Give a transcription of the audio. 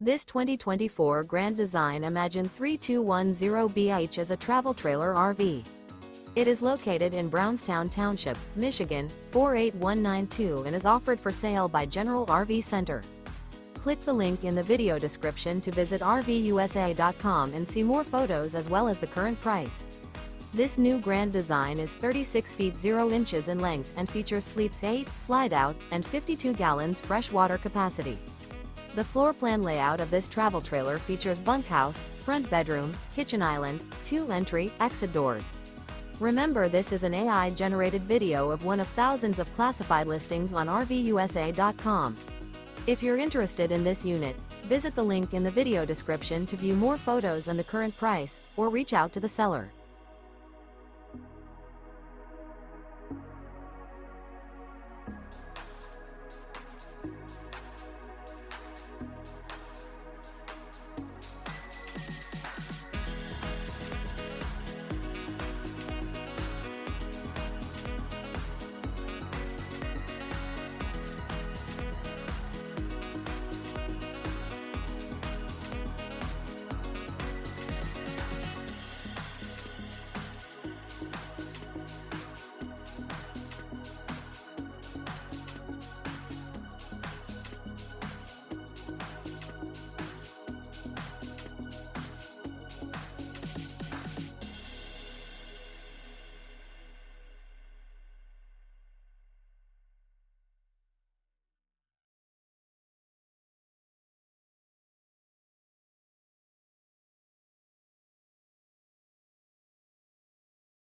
This 2024 Grand Design Imagine 3210BH is a travel trailer RV. It is located in Brownstown Township, Michigan, 48192 and is offered for sale by General RV Center. Click the link in the video description to visit RVUSA.com and see more photos as well as the current price. This new Grand Design is 36 feet 0 inches in length and features sleeps 8, slide-out, and 52 gallons fresh water capacity. The floor plan layout of this travel trailer features bunkhouse, front bedroom, kitchen island, 2 entry, exit doors. Remember, this is an AI-generated video of one of thousands of classified listings on RVUSA.com. If you're interested in this unit, visit the link in the video description to view more photos and the current price, or reach out to the seller.